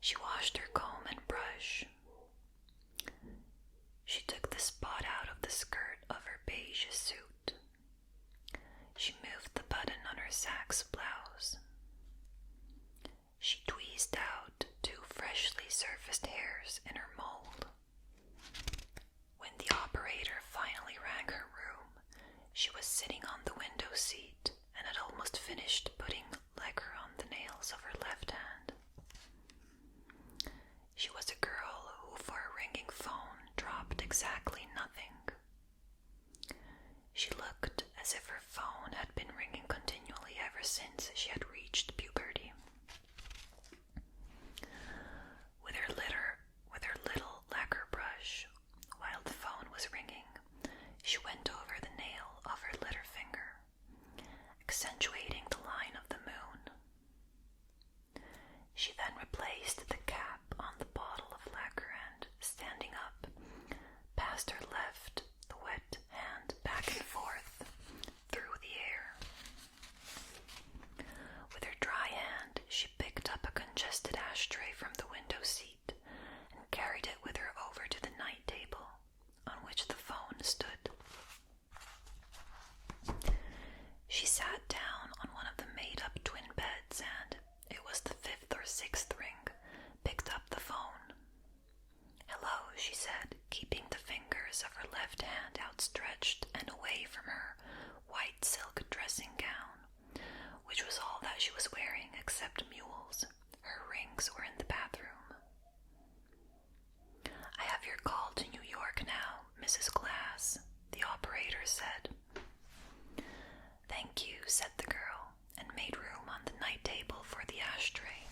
She washed her comb and brush. She took the spot out of the skirt of her beige suit. She moved the button on her sax blouse. She tweezed out 2 freshly surfaced hairs in her mold. When the operator finally rang her room, she was sitting on the window seat and had almost finished putting lacquer on the nails of her left hand. She was a girl who, for a ringing phone, dropped exactly nothing. She looked as if her phone had been ringing continually ever since she had reached puberty. With her little lacquer brush, while the phone was ringing, she went over the nail of her little finger, accentuating the line of the moon. She then replaced the cap on the bottle of lacquer and, standing up, passed her left, the wet hand back and forth through the air. With her dry hand, she picked up a congested ashtray from the window seat and carried it with her over to the night table on which the phone stood. She sat down on one of the made-up twin beds and, it was the 5th or 6th ring, picked up the phone. "Hello," she said, keeping the fingers of her left hand outstretched and away from her white silk dressing gown, which was all that she was wearing except mules. Her rings were in the bathroom. "I have your call to New York now, Mrs. Glass," the operator said. "Thank you," said the girl, and made room on the night table for the ashtray.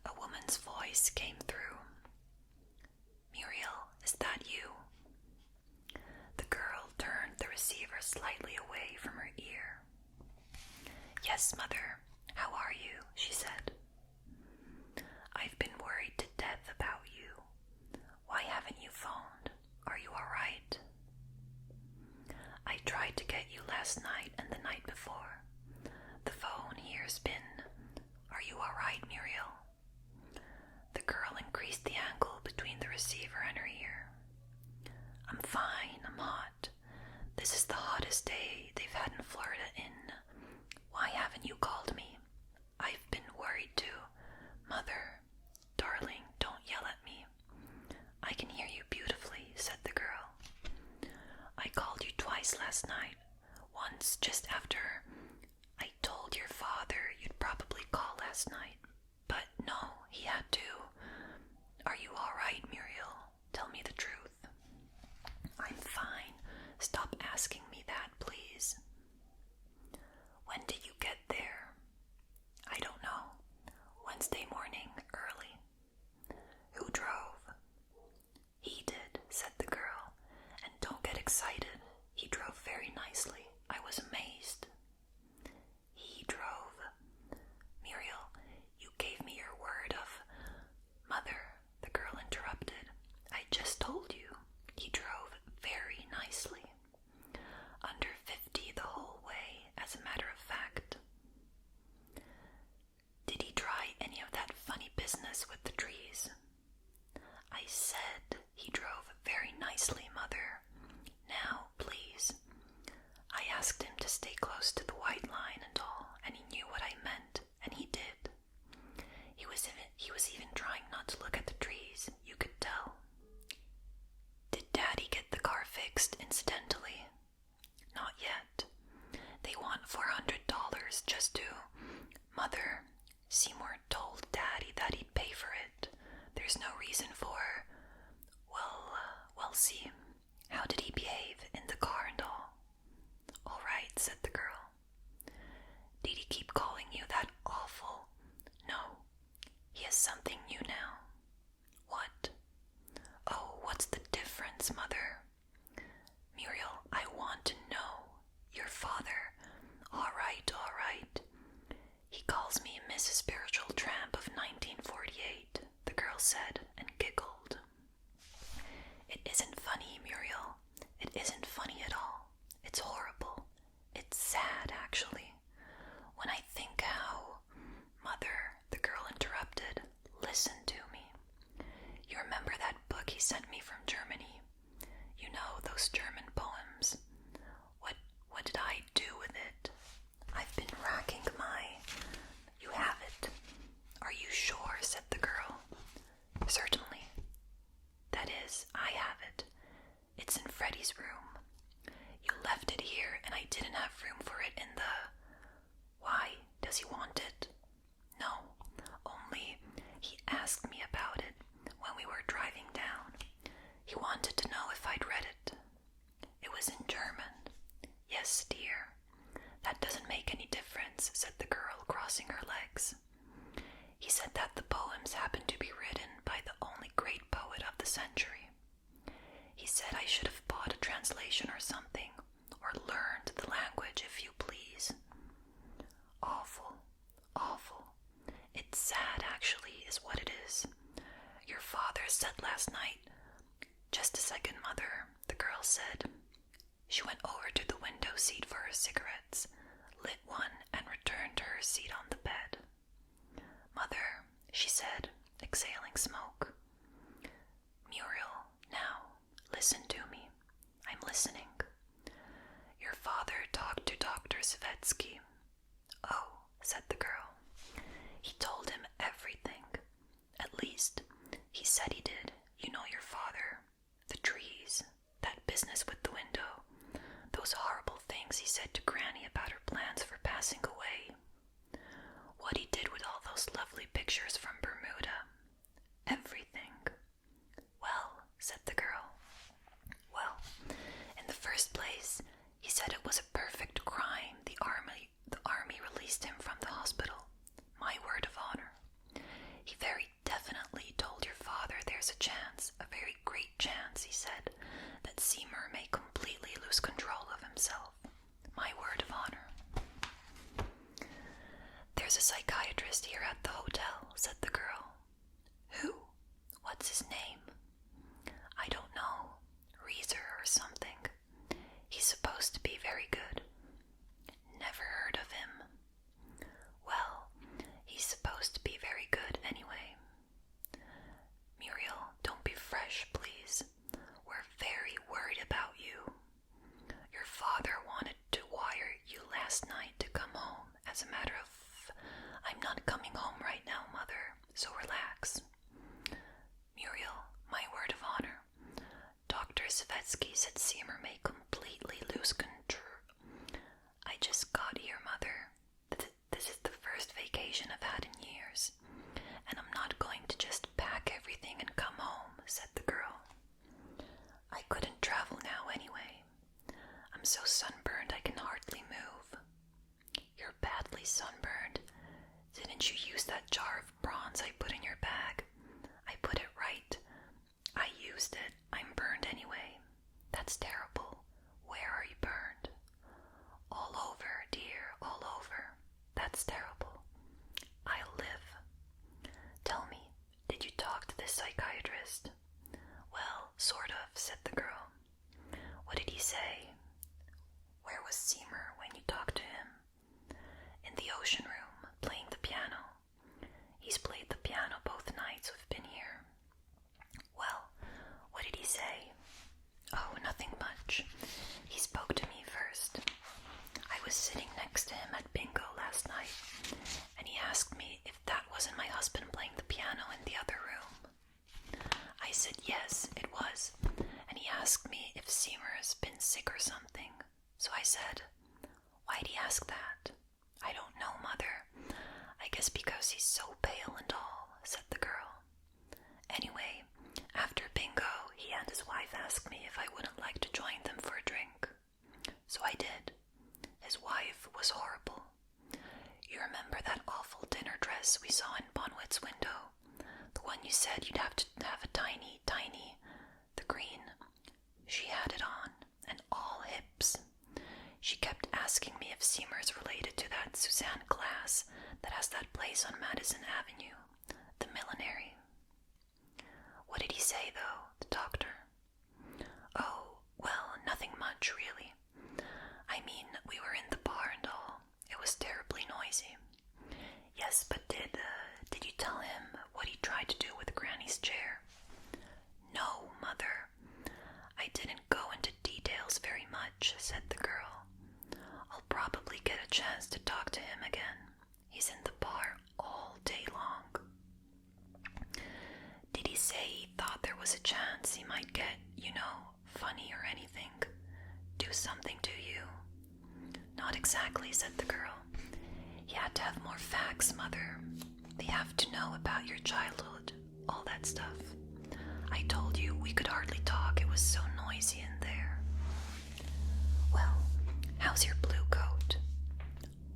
A woman's voice came through. "Muriel, is that you?" The girl turned the receiver slightly away from her ear. "Yes, Mother. How are you?" she said. "I've been worried to death about you. Why haven't you phoned? Are you all right?" "I tried to get you last night and the night before. The phone here's been... Are you all right, Muriel?" The girl increased the angle between the receiver and her ear. "I'm fine, I'm hot. This is the hottest day they've had in Florida in... Why haven't you called me? I've been worried too. Mother, darling, don't yell at me. I can hear you beautifully," said the girl. "I called you twice last night. Once just after I told your father you'd probably call last night. But no, he had to. Are you all right, Muriel? Tell me the truth." "I'm fine. Stop asking me that, please." "When did you get there?" "I don't know. Wednesday morning, early." "Who drove?" "He did," said the girl. "And don't get excited. He drove very nicely. I was amazed." "He drove? Muriel, you gave me your word of..." "Mother," the girl interrupted, "I just told you. He drove very nicely. Under 50 the whole way, as a matter of fact." "Did he try any of that funny business with the trees?" "I said he drove very nicely, Mother. Now, please. I asked him to stay close to the white line and all, and he knew what I meant, and he did. He was even trying not to look at the trees, you could tell." "Did Daddy get the car fixed incidentally?" "Not yet. They want $400 just to..." "Mother, Seymour told Daddy that he'd pay for it. There's no reason for..." Well, see. How did he behave in the car and all?" "All right," said the girl. "Did he keep calling you that awful..." "No. He has something new now." "What?" "Oh, what's the difference, Mother?" "Muriel, I want to know. Your father..." All right. "He calls me Mrs. Spiritual Tramp of 1948, the girl said, and giggled. "It isn't funny, Muriel. It isn't funny at all. It's horrible. It's sad, actually. When I think how..." "Mother," the girl interrupted, Daddy's room. You left it here and I didn't have room for it in the... Why? Does he want it? No, only he asked me about it when we were driving down. He wanted to know if I'd read it. It was in German. Yes, dear. That doesn't make any difference, said the girl, crossing her legs. He said that the poems happened to be written by the only great poet of the century. He said I should have bought a translation or something, or learned the language, if you please. Awful, awful. It's sad, actually, is what it is. Your father said last night... Just a second, Mother, the girl said. She went over to the window seat for her cigarettes, lit one, and returned to her seat on the bed. Mother, she said, exhaling smoke. Muriel, now, listen to me. I'm listening. Your father talked to Dr. Savetsky. Oh, said the girl. He told him everything. At least, he said he did. You know your father. The trees, that business with the window, those horrible things he said to Granny about her plans for passing away. What he did with all those lovely pictures from Bermuda. Everything. Well, said the girl. Well, in the first place, he said it was a perfect crime the army released him from the hospital. My word of honor. He very definitely told your father there's a chance, a very great chance, he said, that Seymour may completely lose control of himself. My word of honor. There's a psychiatrist here at the hotel, said the girl. Who? What's his name? I don't know. Reeser or something. He's supposed to be very good. Never heard of him. Well, he's supposed to be very good anyway. Muriel, don't be fresh, please. We're very worried about you. Your father wanted to wire you last night to come home. As a matter of... I'm not coming home right now, Mother, so relax. Muriel, my word of honor. Dr. Savetsky said Seymour may completely lose control. I just got here, Mother. This is the first vacation I've had in years, and I'm not going to just pack everything and come home, said the girl. I couldn't travel now anyway. I'm so sunburned I can hardly move. You're badly sunburned. Didn't you use that jar of bronze I put in your bag? I put it right. I used it. I'm burned anyway. That's terrible. Where are you burned? All over, dear, all over. That's terrible. I'll live. Tell me, did you talk to this psychiatrist? Well, sort of, said the girl. What did he say? Where was Seymour when you talked to him? In the ocean room, playing the piano. He's played the piano both nights we've been here. Well, what did he say? Oh, nothing much. He spoke to me first. I was sitting next to him at bingo last night, and he asked me if that wasn't my husband playing the piano in the other room. I said yes, it was, and he asked me if Seymour's been sick or something. So I said, why'd he ask that? I don't know, Mother. I guess because he's so pale and all, said the girl. Anyway, after bingo, he and his wife asked me if I wouldn't like to join them for a drink. So I did. His wife was horrible. You remember that awful dinner dress we saw in Bonwit's window? The one you said you'd have to have a tiny, the green. She had it on, and all hips. She kept asking me if Seymour's related to that Suzanne Glass that has that place on Madison Avenue, the millinery. What did he say, though, the doctor? Oh, well, nothing much, really. I mean, we were in the bar and all. It was terribly noisy. Yes, but did you tell him what he tried to do with Granny's chair? No, Mother. I didn't go into details very much, said the girl. I'll probably get a chance to talk to him again. He's in the bar all day long. Did he say he thought there was a chance he might get, funny or anything do something to you? Not exactly, said the girl. You had to have more facts, Mother. They have to know about your childhood, all that stuff. I told you we could hardly talk. It was so noisy in there. Well, how's your blue coat?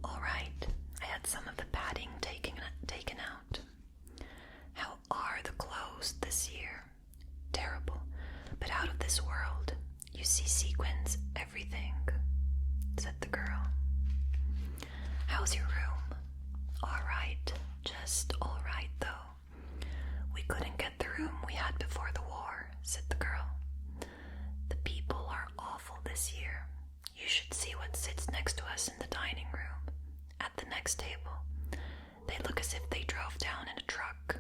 All right. I had some of the padding taken out. How are the clothes this year? Terrible, but out of this world. You see sequins, everything, said the girl. How's your room? All right, just all right, though. We couldn't get the room we had before the war, said the girl. The people are awful this year. You should see what sits next to us in the dining room, at the next table. They look as if they drove down in a truck.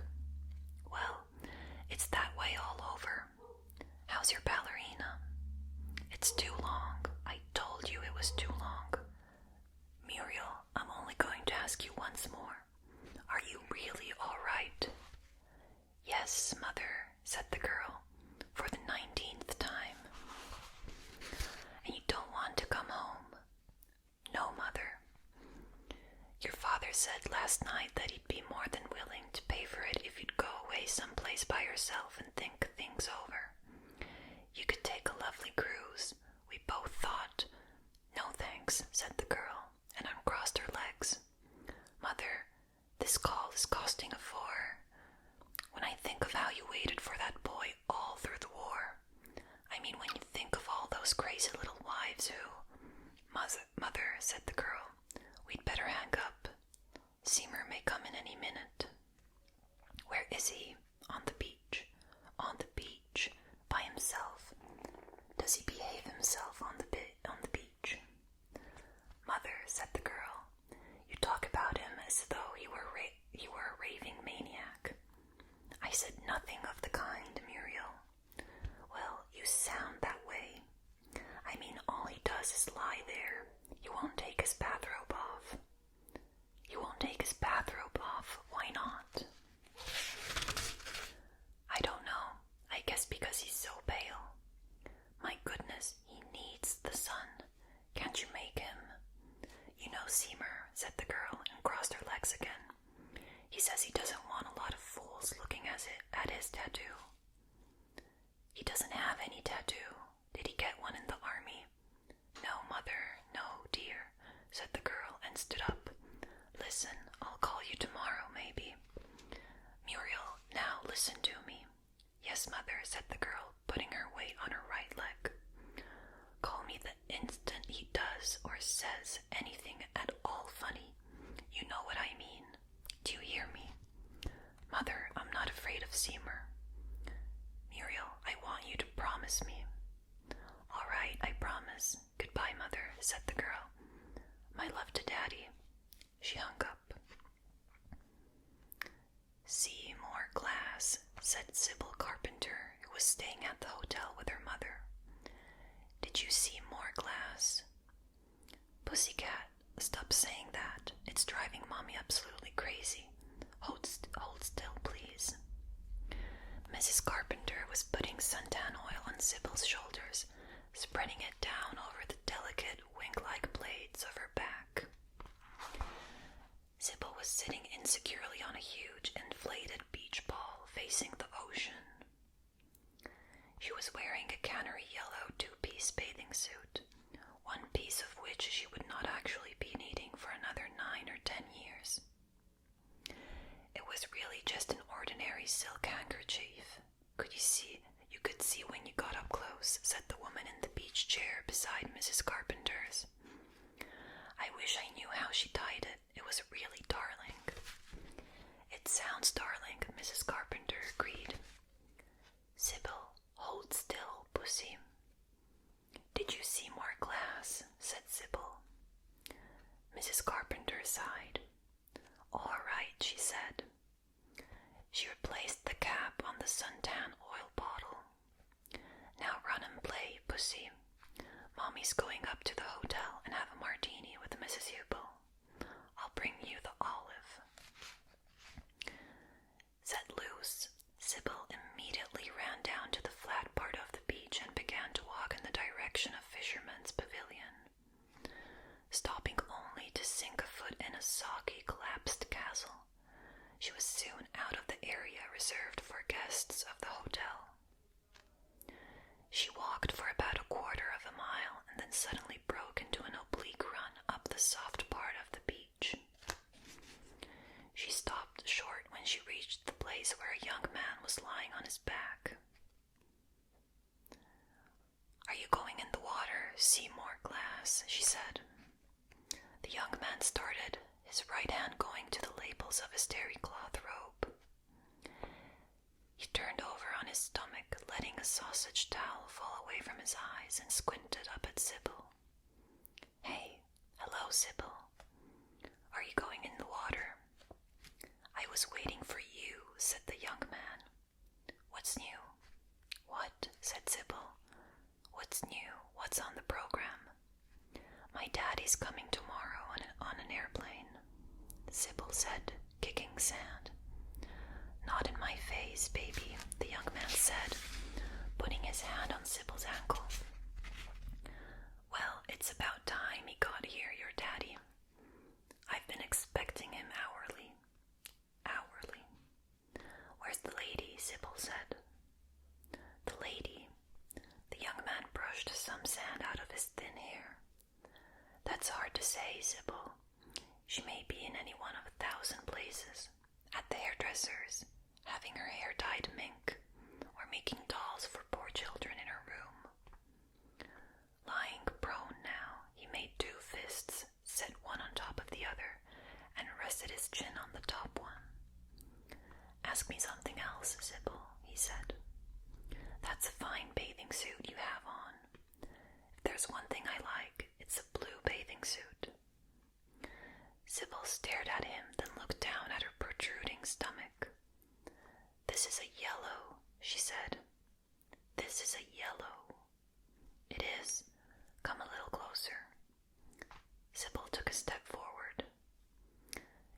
Well, it's that way all over. How's your ballerina? It's too long. I told you it was too long. Muriel, I'm only going to ask you once more. Are you really all right? Yes, Mother, said the girl, for the 19th time. And you don't want to come home? No, Mother. Your father said last night that he'd be more than willing to pay for it if you'd go away someplace by yourself and think things over. You could take a lovely cruise. We both thought. No thanks, said the girl, and uncrossed her legs. Mother, this call is costing a four. When I think of how you waited for that boy all through the war, I mean when you think of all those crazy little wives who... Mother, said the girl, we'd better hang up. Seymour may come in any minute. Where is he? On the beach. On the beach. By himself. Does he behave himself on the beach? Mother, said the girl, you talk about him as though he were a raving maniac. I said nothing of the kind, Muriel. Well, you sound that way. I mean, all he does is lie there. He won't take his bathrobe off. He won't take his bathrobe off. Why not? I don't know. I guess because he's so pale. My goodness, he needs the sun. Can't you make him? You know Seymour, said the girl, and crossed her legs again. He says he doesn't want a lot of fools looking at his tattoo. He doesn't have any tattoo. Did he get one in the army? No, Mother, no, dear, said the girl, and stood up. Listen, I'll call you tomorrow, maybe. Muriel, now listen to me. Yes, Mother, said the girl, putting her weight on her right leg. Call me the instant he does or says anything at all funny. You know what I mean. Do you hear me? Mother, I'm not afraid of Seymour. Muriel, I want you to promise me. All right, I promise. Goodbye, Mother, said the girl. My love to Daddy. She hung up. See more glass, said Sybil Carpenter, who was staying at the hotel with her mother. Did you see more glass? Pussycat, stop saying that. It's driving Mommy absolutely crazy. Hold still, please. Mrs. Carpenter was putting suntan oil on Sybil's shoulders, spreading it down over the delicate wing-like blades of her back. Sybil was sitting insecurely on a huge inflated beach ball facing the ocean. She was wearing a canary yellow two-piece bathing suit, one piece of which she would not actually be needing for another 9 or 10 years. It was really just an ordinary silk handkerchief. You could see when you got up close, said the woman in the beach chair beside Mrs. Carpenter's. I wish I knew how she tied it. It was really darling. It sounds darling, Mrs. Carpenter agreed. Sybil, hold still, pussy. Did you see more glass? Said Sybil. Mrs. Carpenter sighed. All right, she said. She replaced the cap on the suntan oil bottle. Now run and play, pussy. Mommy's going up to the hotel and have a martini with Mrs. Hubel. I'll bring you the olive. Set loose, Sybil immediately ran down to the flat part of the beach and began to reserved for guests of the hotel. She walked for about a quarter of a mile and then suddenly broke into an oblique run up the soft part of the beach. She stopped short when she reached the place where a young man was lying on his back. "Are you going in the water, Seymour Glass?" she said. The young man started, his right hand going to the lapels of his terry cloth robe. He turned over on his stomach, letting a sausage towel fall away from his eyes, and squinted up at Sybil. "Hey, hello, Sybil. Are you going in the water?" "I was waiting for you," said the young man. "What's new?" "What?" said Sybil. "What's new? What's on the program?" "My daddy's coming tomorrow on an airplane," Sybil said, kicking sand. "Not in my face, baby," the young man said, putting his hand on Sybil's ankle. "Well, it's about time he got here, your daddy. I've been expecting him hourly. Where's the lady?" Sybil said. "The lady?" The young man brushed some sand out of his thin hair. "That's hard to say, Sybil. She may be in any one of 1,000 places. At the hairdresser's, having her hair dyed mink, or making dolls for poor children in her room." Lying prone now, he made 2 fists, set one on top of the other, and rested his chin on the top one. "Ask me something else, Sybil," he said. "That's a fine bathing suit you have on. If there's one thing I like, it's a blue bathing suit." Sybil stared at him, then looked down at her protruding stomach. "This is a yellow," she said. "This is a yellow." "It is. Come a little closer." Sybil took a step forward.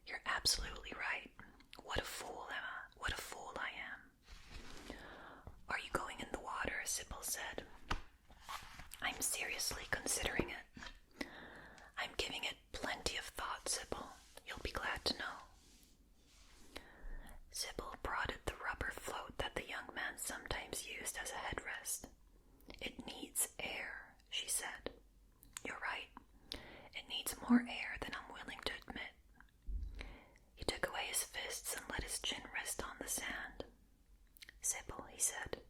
"You're absolutely right. What a fool, Emma. What a fool I am." "Are you going in the water?" Sybil said. "I'm seriously considering it. I'm giving it plenty of thought, Sybil. You'll be glad to know." Sybil prodded the rubber float that the young man sometimes used as a headrest. "It needs air," she said. "You're right. It needs more air than I'm willing to admit." He took away his fists and let his chin rest on the sand. "Sybil," he said,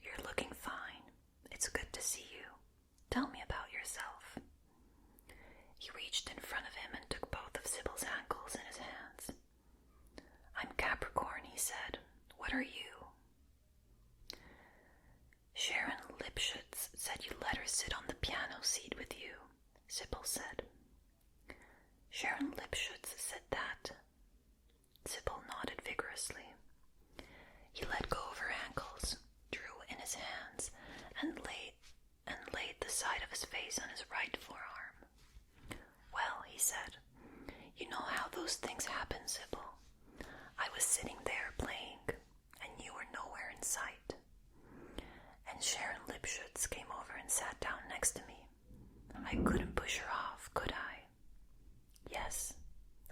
"you're looking fine. It's good to see you. Tell me about yourself." He reached in front of him and took both of Sybil's ankles in his hands. "I'm Capricorn," he said. "What are you?" "Sharon Lipschutz said you let her sit on the piano seat with you," Sybil said. "Sharon Lipschutz said that?" Sybil nodded vigorously. He let go of her ankles, drew in his hands, and laid the side of his face on his right forearm. "Well," he said, "you know how those things happen, Sybil. I was sitting there playing, and you were nowhere in sight. And Sharon Lipschutz came over and sat down next to me. I couldn't push her off, could I?" "Yes."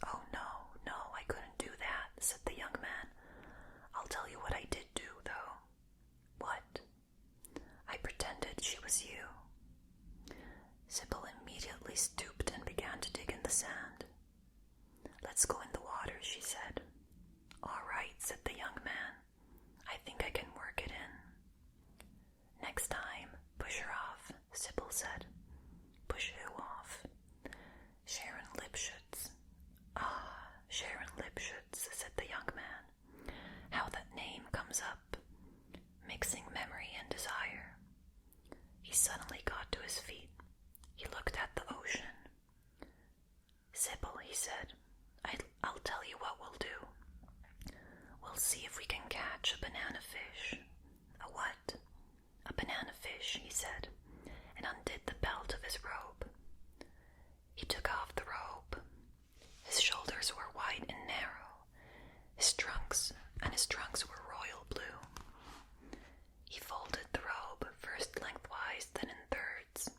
"Oh, no, I couldn't do that," said the young man. "I'll tell you what I did do, though." "What?" "I pretended she was you." Sybil immediately stooped and began to dig in the sand. "Let's go in the water," she said. "All right," said the young man. "I think I can work it in." "Next time, push her off," Sybil said. "Push who off?" "Sharon Lipschutz." "Ah, Sharon Lipschutz," said the young man. "How that name comes up, mixing memory and desire." He suddenly got to his feet. He looked at the ocean. "Sybil," he said, I'll tell you what we'll do. We'll see if we can catch a banana fish." "A what?" "A banana fish," he said, and undid the belt of his robe. He took off the robe. His shoulders were wide and narrow. His trunks were royal blue. He folded the robe, first lengthwise, then in thirds.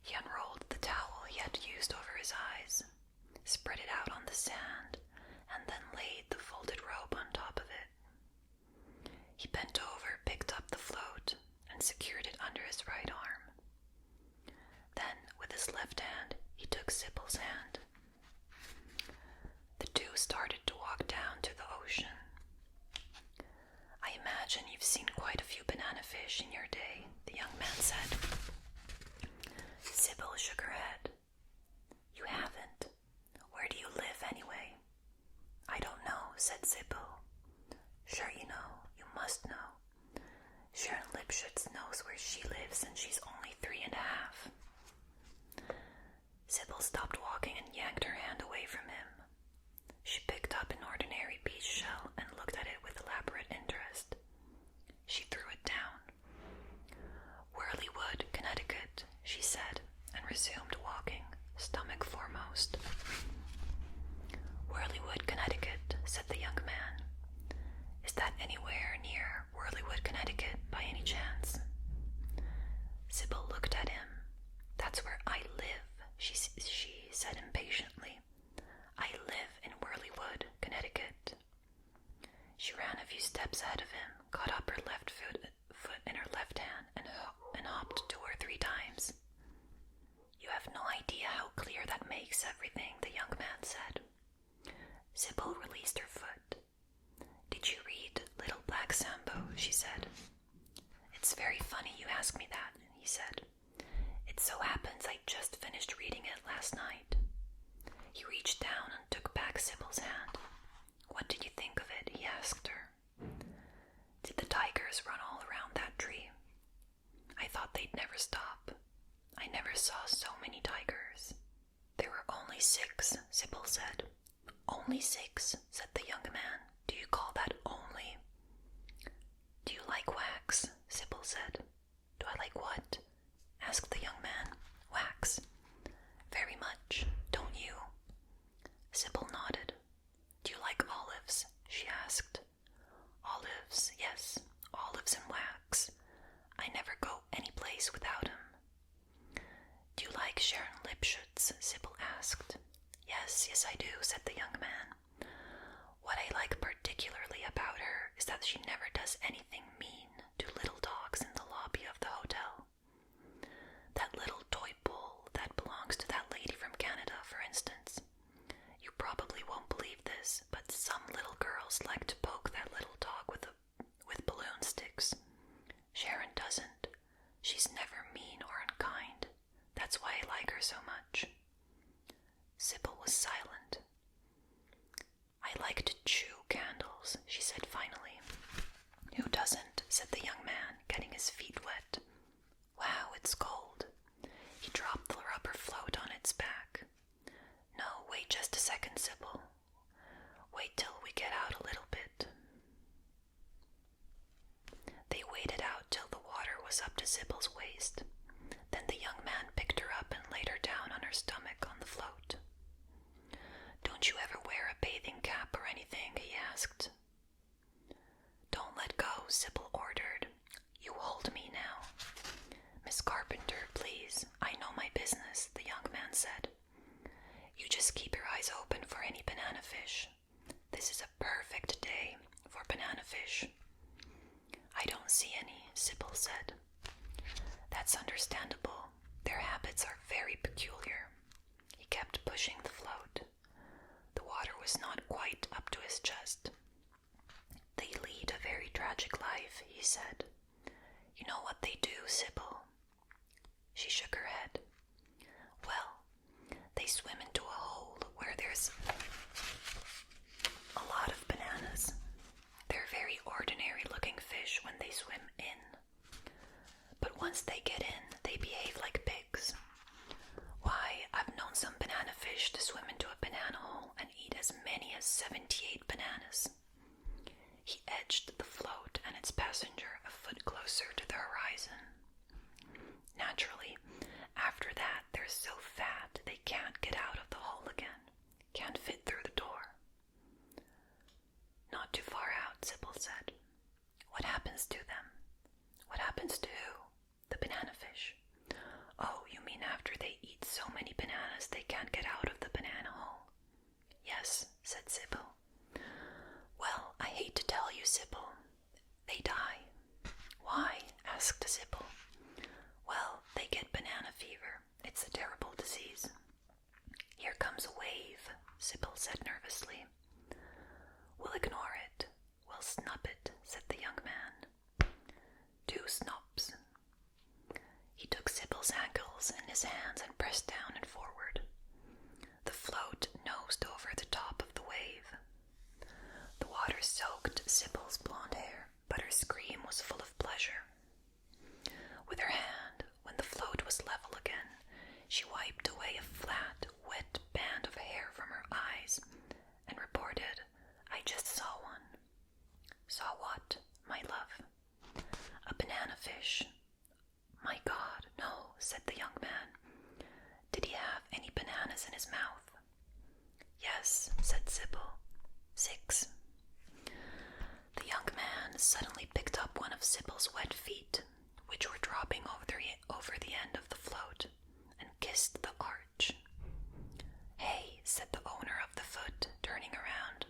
He unrolled the towel he had used over his eyes, spread it out on the sand, and then laid the folded robe on top of it. imagine you've seen quite a few banana fish in your day, the young man said. Sybil shook her head. You haven't. Where do you live anyway? I don't know, said Sybil. Sure you know, you must know. Sharon Lipschutz knows where she lives and she's only 3.5. Sybil stopped walking and yanked her hand away from him. She picked up an ordinary beach shell and looked at it with elaborate interest. She threw it down. Whirlywood, Connecticut, she said, and resumed walking, stomach foremost. Whirlywood, Connecticut, said the young man. Is that anywhere near Whirlywood, Connecticut, by any chance? Sybil looked at him. That's where I live, she said impatiently. I live in Whirlywood, Connecticut. She ran a few steps ahead of him, caught up her left foot in her left hand, and hopped 2 or 3 times. You have no idea how clear that makes everything, the young man said. Sybil released her foot. Did you read Little Black Sambo? She said. It's very funny you ask me that, he said. It so happens I just finished reading it last night. He reached down and took back Sybil's hand. What did you think of it? He asked her. Did the tigers run all around that tree? I thought they'd never stop. I never saw so many tigers. There were only 6, Sybil said. Only 6, said the young man. Do you call that only? Do you like wax? Sybil said. Do I like what? Asked the young man. Wax. Very much, don't you? Sybil nodded. Do you like olives? She asked. Olives, yes, olives and wax. I never go any place without 'em. Do you like Sharon Lipschutz? Sybil asked. Yes, I do, said the young man. What I like particularly about her is that she never does anything mean to little dogs in the lobby of the hotel. That little toy bull that belongs to that lady from Canada, for instance. You probably won't believe this, but some little girls like to poke that little dog with balloon sticks. Sharon doesn't. She's never mean or unkind. That's why I like her so much. Sybil was silent. I like to chew candles, she said finally. Who doesn't? Said the young man, getting his feet wet. Wow, it's cold. He dropped the rubber float on its back. No, wait just a second, Sybil. Wait till we get out a little bit. They waited out till the water was up to Sybil's waist. Then the young man picked her up and laid her down on her stomach on the float. Don't you ever wear a bathing cap or anything? He asked. Don't let go, Sybil ordered. You hold me now. Miss Carpenter, please. I know my business, the young man said. You just keep your eyes open for any banana fish. This is a perfect day for banana fish. I don't see any, Sybil said. That's understandable. Their habits are very peculiar. He kept pushing the float. The water was not quite up to his chest. They lead a very tragic life, he said. You know what they do, Sybil? She shook her head. Well, they swim into a hole where there's a lot of bananas. They're very ordinary-looking fish when they swim in. But once they get in, they behave like pigs. Why, I've known some banana fish to swim into a banana hole and eat as many as 78 bananas. He edged the float and its passenger a foot closer to the horizon. Naturally, after that, they're so fat they can't get out of the hole again, can't fit through the door. Not too far out, Sybil said. What happens to them? What happens to who? The banana fish. Oh, you mean after they eat so many bananas they can't get out of the banana hole? Yes, said Sybil. Well, I hate to tell you, Sybil. They die. Why? Asked Sybil. Well, they get banana fever. It's a terrible disease. Here comes a wave, Sybil said nervously. We'll ignore it. We'll snub it, said the young man. Sybil's blonde hair, but her scream was full of pleasure. With her hand, when the float was level again, she wiped away a flat, wet band of hair from her eyes and reported, "I just saw one." "Saw what, my love?" "A banana fish." "My God, no," said the young man. "Did he have any bananas in his mouth?" "Yes," said Sybil. 6. The young man suddenly picked up one of Sybil's wet feet, which were dropping over the end of the float, and kissed the arch. "Hey," said the owner of the foot, turning around.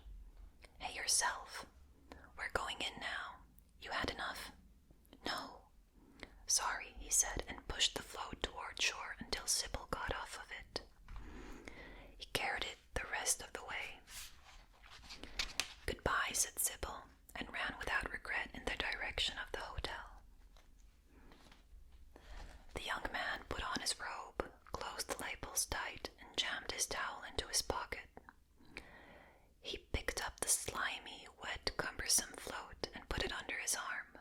"Hey yourself. We're going in now. You had enough?" "No." "Sorry," he said, and pushed the float toward shore until Sybil got off of it. He carried it the rest of the way. "Goodbye," said Sybil, and ran without regret in the direction of the hotel. The young man put on his robe, closed the lapels tight, and jammed his towel into his pocket. He picked up the slimy, wet, cumbersome float and put it under his arm.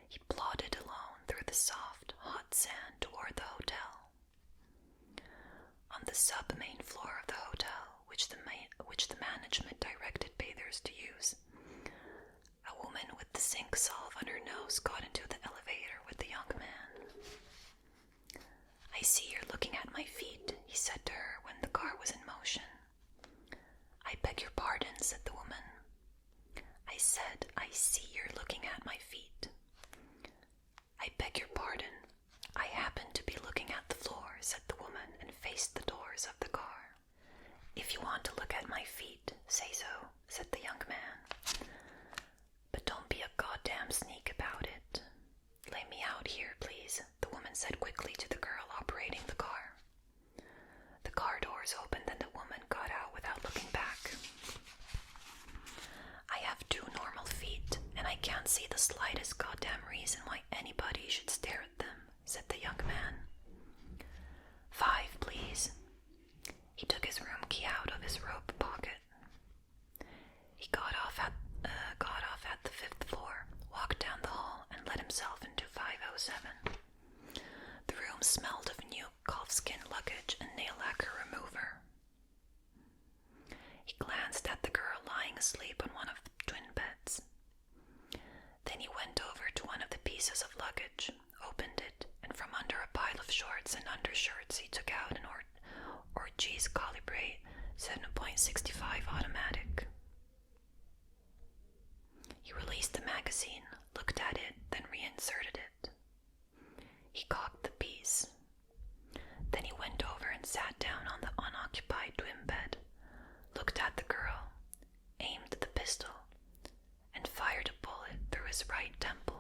He plodded alone through the soft, hot sand toward the hotel. On the sub-main floor of the hotel, which the management directed bathers to use, a woman with the sink salve on her nose got into the elevator with the young man. "I see you're looking at my feet," he said to her when the car was in motion. "I beg your pardon," said the woman. "I said, I see you're looking at my feet." "I beg your pardon. I happen to be looking at the floor," said the woman, and faced the doors of the car. "If you want to look at my feet, say so," said the young man. "But don't be a goddamn sneak about it." "Lay me out here, please," the woman said quickly to the girl operating the car. The car doors opened and the woman got out without looking back. "I have 2 normal feet, and I can't see the slightest goddamn reason why anybody should stare at them," said the young man. 5, please." He took his room key out of his robe pocket. He got off at the 5th floor, walked down the hall, and let himself into 507. The room smelled of new calfskin luggage and nail lacquer remover. He glanced at the girl lying asleep on one of the twin beds. Then he went over to one of the pieces of luggage, opened it, and from under a pile of shorts and undershirts he took out an Ortiz Calibre 7.65 automatic. He released the magazine, looked at it, then reinserted it. He cocked the piece. Then he went over and sat down on the unoccupied twin bed, looked at the girl, aimed the pistol, and fired a bullet through his right temple.